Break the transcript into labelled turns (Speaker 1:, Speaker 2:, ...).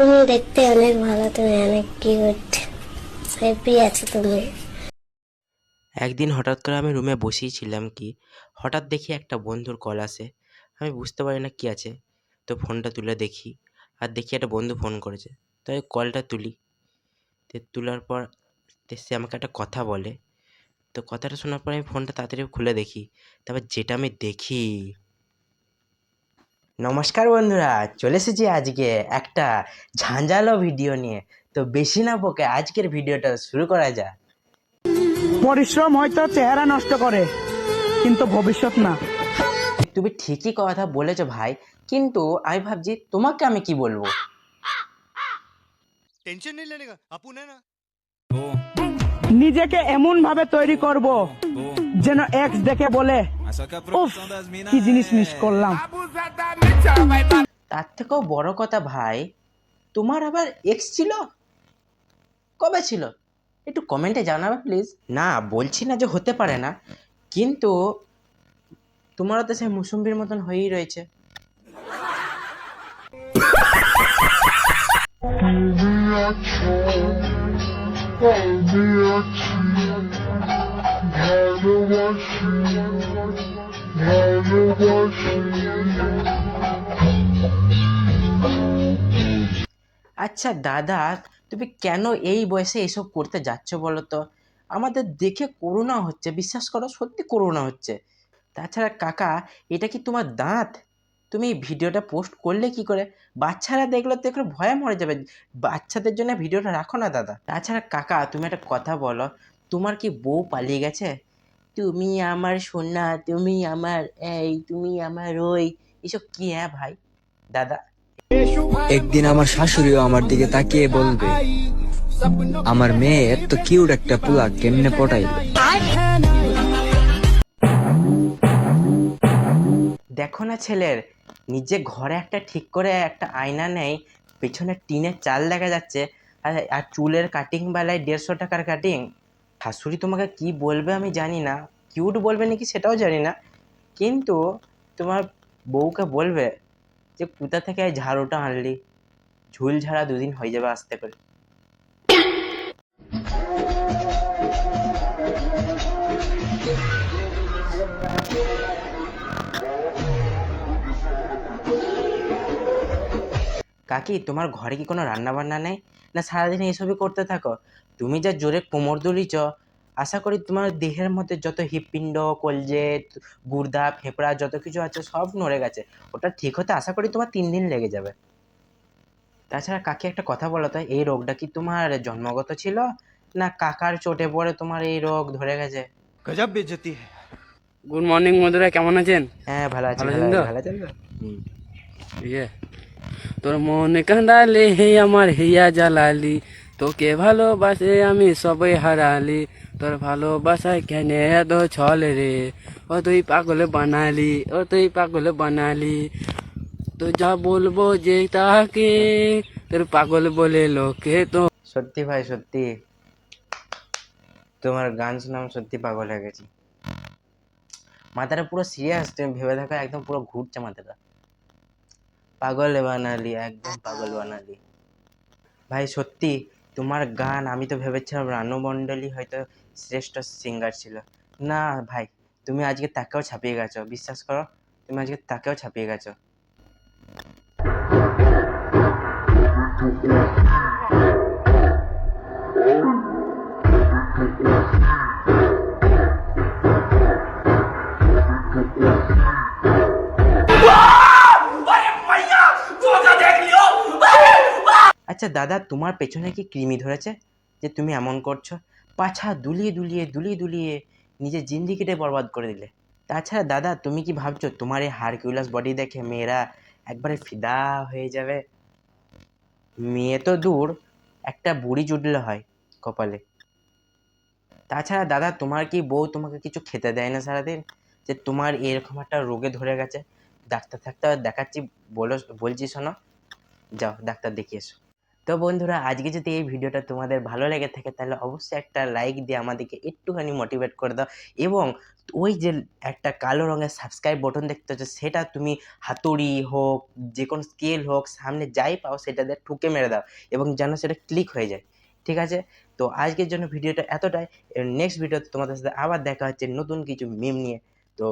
Speaker 1: তুমি দেখতে অনেক ভালো, তুমি অনেক কিউট, হ্যাপি আছো তুমি।
Speaker 2: একদিন হঠাৎ করে আমি রুমে বসেই ছিলাম কি হঠাৎ দেখি একটা বন্ধুর কল আসে। আমি বুঝতে পারি না কি আছে, তো ফোনটা তুলে দেখি আর দেখি একটা বন্ধু ফোন করেছে। তাই কলটা তুলি, তো তোলার পর সে আমাকে একটা কথা বলে। তো কথাটা শোনার পর আমি ফোনটা তাড়াতাড়ি খুলে দেখি, তারপর যেটা আমি দেখি, নমস্কার বন্ধুরা, চলে এসেছি আজকে একটা ঝাঁঝালো ভিডিও নিয়ে। তো বেশি না বকে আজকের ভিডিওটা শুরু করা যাক।
Speaker 3: পরিশ্রম হয়তো চেহারা নষ্ট করে, কিন্তু ভবিষ্যৎ না।
Speaker 2: তুমি ঠিকই কথা বলেছো ভাই, কিন্তু আমি ভাবছি তোমাকে আমি কি বলবো।
Speaker 4: टेंशन नहीं लेने का अपुन है ना।
Speaker 3: নিজেকে এমন ভাবে তৈরি করব যেন এক্স দেখে বলে, উফ, কি জিনিস মিস করলাম।
Speaker 2: তার থেকেও বড় কথা ভাই, তোমার আবার এক্স ছিল? কবে ছিল? একটু কমেন্টে জানাবে প্লিজ। না বলছি না যে হতে পারে না, কিন্তু তোমারও তো সেই মুসম্বির মতন হয়েই রয়েছে। আচ্ছা দাদা, তুমি কেন এই বয়সে এসব করতে যাচ্ছ বলো তো? আমাদের দেখে করোনা হচ্ছে, বিশ্বাস করো সত্যি করোনা হচ্ছে। তাছাড়া কাকা, এটা কি তোমার দাঁত? তুমি এই ভিডিওটা পোস্ট করলে কি করে? বাচ্চারা দেখলে তো একটু ভয়ে মরে যাবে। বাচ্চাদের জন্য ভিডিওটা রাখো না দাদা। তাছাড়া কাকা, তুমি একটা কথা বলো, তোমার কি বউ পালিয়ে গেছে? তুমি আমার সোনা, তুমি আমার এই, তুমি আমার ওই, এসব কি হ্যাঁ ভাই? দাদা,
Speaker 5: একদিন আমার শাশুড়িও আমার দিকে তাকিয়ে বলবে, আমার মেয়ে এত কিউট একটা পুলা কেমনে পটাইল।
Speaker 2: দেখো না ছেলের, নিজে ঘরে একটা ঠিক করে একটা আয়না নেই, পেছনে টিনের চাল দেখা যাচ্ছে, আর আর চুলের কাটিং বেলায় 150 টাকার কাটিং। শাশুড়ি তোমাকে কি বলবে আমি জানি না, কিউট বলবে নাকি সেটাও জানি না, কিন্তু তোমার বউকে বলবে যে কোথা থেকে এই ঝাড়ুটা আনলি, ঝুল ঝাড়া 2 দিন হয়ে যাবে আস্তে করে। কাকি, তোমার ঘরে কি কোনো রান্না বান্না নেই? না সারাদিন এসবই করতে থাকো? তুমি যা জোরে কোমর দুলিছ, আশা করি তোমার দেহের মধ্যে যত হৃৎপিণ্ড, কলজে, গুর্দা, ফেফড়া যত কিছু আছে সব নড়ে গেছে। ওটা ঠিক হতে আশা করি তোমার 3 দিন লেগে যাবে। তাছাড়া কাকি, একটা কথা বলো তো, এই রোগটা কি তোমার জন্মগত ছিল, না কাকার চোটে পড়ে তোমার এই রোগ ধরে গেছে?
Speaker 4: गजब बेइज्जती है।
Speaker 6: গুড মর্নিং বন্ধুরা, কেমন আছেন?
Speaker 2: হ্যাঁ ভালো আছি,
Speaker 6: ভালো
Speaker 2: ভালো
Speaker 6: আছেন
Speaker 2: আছি,
Speaker 6: তো?
Speaker 2: ভালো আছেন তো? হুম।
Speaker 6: ইয়ে, তোর মন কাঁদালে হে আমার হিয়া জ্বালালি, তোকে ভালোবাসে আমি সবাই হারালি, তোর ভালোবাসায় কেন এত ছল রে, ও তুই পাগল বানালি, ও তুই পাগল বানালি, তো যা বলবো যে তাকে, তোর পাগল বলে লোকে তো।
Speaker 2: সত্যি ভাই সত্যি, তোমার গান শুনে আমি সত্যি পাগল হয়ে গেছি। মাথাটা পুরো সিরিয়াস, তুমি ভেবে দেখো, একদম পুরো ঘুরছে মাথাটা। পাগল বানালি, একদম পাগল বানালি ভাই। সত্যি তোমার গান, আমি তো ভেবেছিলাম রানু মণ্ডলই হয়তো শ্রেষ্ঠ সিঙ্গার ছিল। না ভাই, তুমি আজকে তাকেও ছাপিয়ে গেছো, বিশ্বাস করো, তুমি আজকে তাকেও ছাপিয়ে গেছো। আচ্ছা দাদা, তোমার পেছনে কি কৃমি ধরেছে যে তুমি এমন করছো? পাছা দুলিয়ে দুলিয়ে দুলিয়ে দুলিয়ে নিজের জিন্দিগিটাই বরবাদ করে দিলে। তাছাড়া দাদা, তুমি কি ভাবছো তোমার এই হারকিউলাস বডি দেখে মেয়েরা একবারে ফিদা হয়ে যাবে? মেয়ে তো দূর, একটা বুড়ি জুটলে হয় কপালে। তাছাড়া দাদা, তোমার কি বউ তোমাকে কিছু খেতে দেয় না সারাদিন, যে তোমার এরকম একটা রোগে ধরে গেছে? ডাক্তার দেখাচ্ছি, বলছি শোনো, যাও ডাক্তার দেখিয়ে এসো। তো বন্ধুরা, আজকে যদি এই ভিডিওটা তোমাদের ভালো লেগে থাকে তাহলে অবশ্যই একটা লাইক দিয়ে আমাদেরকে একটুখানি মোটিভেট করে দাও, এবং ওই যে একটা কালো রঙের সাবস্ক্রাইব বটন দেখতে হচ্ছে, সেটা তুমি হাতুড়ি হোক, যে কোনো স্কেল হোক, সামনে যাই পাও সেটা দিয়ে ঠুকে মেরে দাও, এবং যেন সেটা ক্লিক হয়ে যায়। ঠিক আছে? তো আজকের জন্য ভিডিওটা এতটাই। নেক্সট ভিডিওতে তোমাদের সাথে আবার দেখা হচ্ছে নতুন কিছু মিম নিয়ে। তো